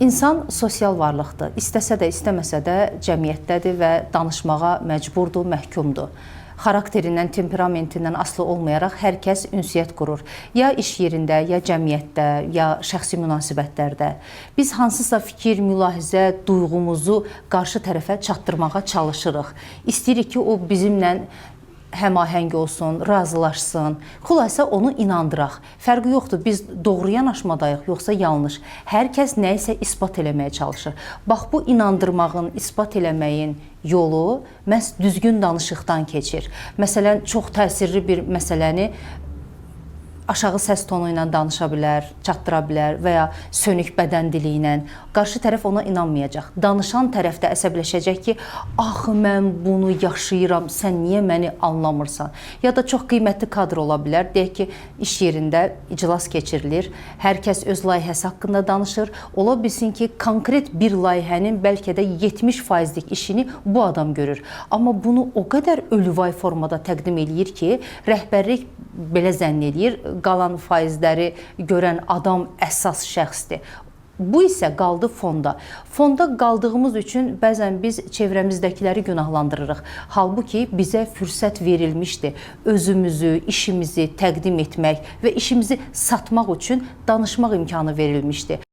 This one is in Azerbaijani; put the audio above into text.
İnsan sosial varlıqdır. İstəsə də, istəməsə də cəmiyyətdədir və danışmağa məcburdur, məhkumdur. Xarakterindən, temperamentindən asılı olmayaraq hər kəs ünsiyyət qurur. Ya iş yerində, ya cəmiyyətdə, ya şəxsi münasibətlərdə. Biz hansısa fikir, mülahizə, duyğumuzu qarşı tərəfə çatdırmağa çalışırıq. İstəyirik ki, o bizimlə həmahəng olsun, razılaşsın. Xülasə onu inandıraq. Fərqi yoxdur, biz doğru yanaşmadayıq, yoxsa yanlış. Hər kəs nəyisə isbat eləməyə çalışır. Bax, bu inandırmağın, isbat eləməyin yolu məhz düzgün danışıqdan keçir. Məsələn, çox təsirli bir məsələni aşağı səs tonu ilə danışa bilər, çatdıra bilər və ya sönük bədən dili ilə. Qarşı tərəf ona inanmayacaq. Danışan tərəf də əsəbləşəcək ki, axı mən bunu yaşayıram, sən niyə məni anlamırsan? Ya da çox qiymətli kadr ola bilər. Deyək ki, iş yerində iclas keçirilir, hər kəs öz layihəsi haqqında danışır. Ola bilsin ki, konkret bir layihənin bəlkə də 70%lik işini bu adam görür. Amma bunu o qədər ölüvay formada təqdim eləyir ki, rəhbərlik belə zənn eləyir, qalan faizləri görən adam əsas şəxsdir. Bu isə qaldı fonda. Fonda qaldığımız üçün bəzən biz çevrəmizdəkiləri günahlandırırıq. Halbuki bizə fürsət verilmişdi. Özümüzü, işimizi təqdim etmək və işimizi satmaq üçün danışmaq imkanı verilmişdi.